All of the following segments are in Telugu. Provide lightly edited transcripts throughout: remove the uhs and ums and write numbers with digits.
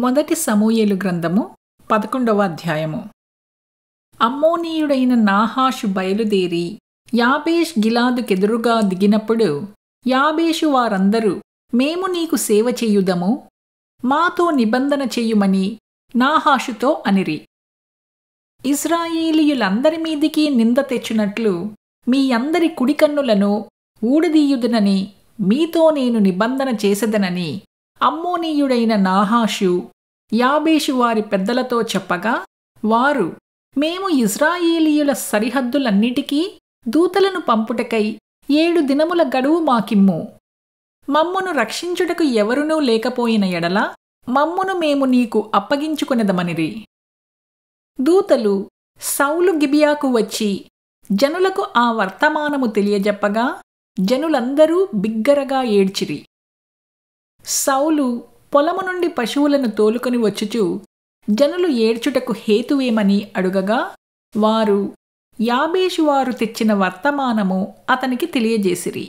మొదటి సమూయేలు గ్రంథము 11వ అధ్యాయము. అమ్మోనీయుడైన నాహాషు బయలుదేరి యాబేష్ గిలాదుకెదురుగా దిగినప్పుడు యాబేషు వారందరూ మేము నీకు సేవ చేయుదము, మాతో నిబంధన చేయుమని నాహాషుతో అనిరి. ఇశ్రాయేలీయులందరి మీదికి నింద తెచ్చునట్లు మీ అందరి కుడికన్నులను ఊడదీయుదునని మీతో నేను నిబంధన చేసెదనని అమ్మోనీయుడైన నాహాషు యాబేషు వారి పెద్దలతో చెప్పగా, వారు మేము ఇశ్రాయేలీయుల సరిహద్దులన్నిటికీ దూతలను పంపుటకై 7 దినముల గడువు మాకిమ్ము. మమ్మును రక్షించుటకు ఎవరునూ లేకపోయిన ఎడల మమ్మును మేము నీకు అప్పగించుకొనెదమనిరి. దూతలు సౌలు గిబియాకు వచ్చి జనులకు ఆ వర్తమానము తెలియజెప్పగా జనులందరూ బిగ్గరగా ఏడ్చిరి. సౌలు పొలము నుండి పశువులను తోలుకొని వచ్చుచు జనులు ఏడ్చుటకు హేతువేమని అడుగగా, వారు యాబేషు వారు తెచ్చిన వర్తమానము అతనికి తెలియజేసిరి.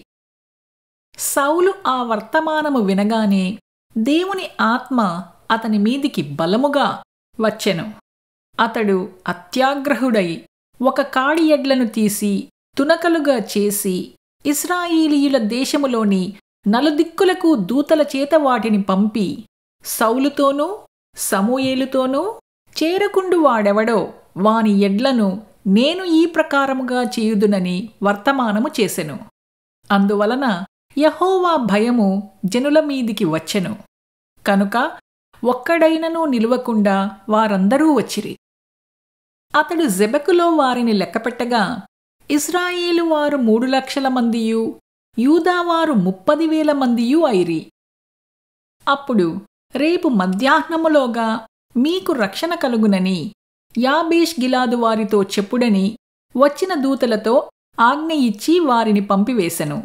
సౌలు ఆ వర్తమానము వినగానే దేవుని ఆత్మ అతని మీదికి బలముగా వచ్చెను. అతడు అత్యాగ్రహుడై ఒక కాడి ఎడ్లను తీసి తునకలుగా చేసి ఇశ్రాయేలీయుల దేశములోని నలుదిక్కులకు దూతల చేత వాటిని పంపి సౌలుతోనూ సమూయేలుతోనూ చేరకుండు వాడెవడో వాని ఎడ్లను నేను ఈ ప్రకారముగా చేయుదునని వర్తమానము చేసెను. అందువలన యెహోవా భయము జనుల మీదికి వచ్చెను. కనుక ఒక్కడైనను నిలువకుండా వారందరూ వచ్చిరి. అతడు జెబకులో వారిని లెక్కపెట్టగా ఇశ్రాయేలు వారు 3,00,000 మందియు యూదావారు 30,000 మందియు అయిరి. అప్పుడు రేపు మధ్యాహ్నములోగా మీకు రక్షణ కలుగునని యాబేష్ గిలాదు వారితో చెప్పుడని వచ్చిన దూతలతో ఆజ్ఞ ఇచ్చి వారిని పంపివేశెను.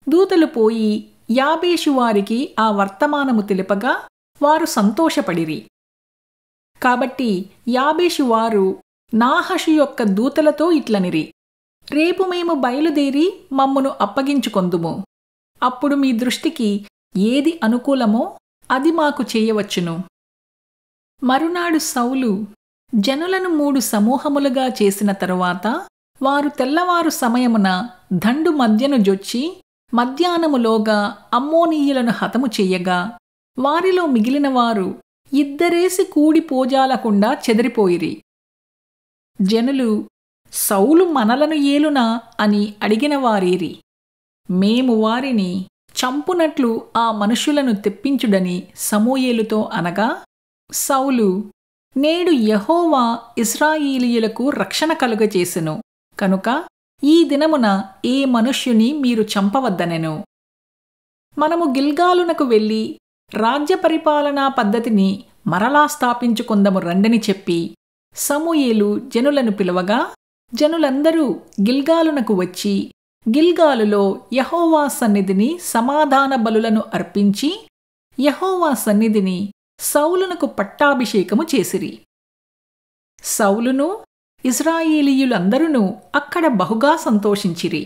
దూతలు పోయి యాబేషు వారికి ఆ వర్తమానము తెలుపగా వారు సంతోషపడిరి. కాబట్టి యాబేషు వారు నాహాషు యొక్క దూతలతో ఇట్లనిరి, రేపు మేము బయలుదేరి మమ్మును అప్పగించుకొందుము. అప్పుడు మీ దృష్టికి ఏది అనుకూలమో అది మాకు చేయవచ్చును. మరునాడు సౌలు జనులను 3 సమూహములుగా చేసిన తరువాత వారు తెల్లవారు సమయమున దండు మధ్యను జొచ్చి మధ్యాహ్నములోగా అమ్మోనీయులను హతము చెయ్యగా వారిలో మిగిలిన వారు ఇద్దరేసి కూడి పోజాలకుండా చెదిరిపోయిరి. జనులు సౌలు మనలను ఏలునా అని అడిగిన వారేరి. మేము వారిని చంపునట్లు ఆ మనుషులను తెప్పించుడని సమూయేలుతో అనగా, సౌలు నేడు యెహోవా ఇశ్రాయేలీయులకు రక్షణ కలుగజేసెను కనుక ఈ దినమున ఏ మనుష్యుని మీరు చంపవద్దనెను. మనము గిల్గాలునకు వెళ్ళి రాజ్య పరిపాలనా పద్ధతిని మరలా స్థాపించుకొందము రండని చెప్పి సమూయేలు జనులను పిలవగా జనులందరూ గిల్గాలునకు వచ్చి గిల్గాలులో యెహోవా సన్నిధిని సమాధాన బలులను అర్పించి యెహోవా సన్నిధిని సౌలునకు పట్టాభిషేకము చేసిరి. సౌలును ఇశ్రాయేలీయులందరూ అక్కడ బహుగా సంతోషించిరి.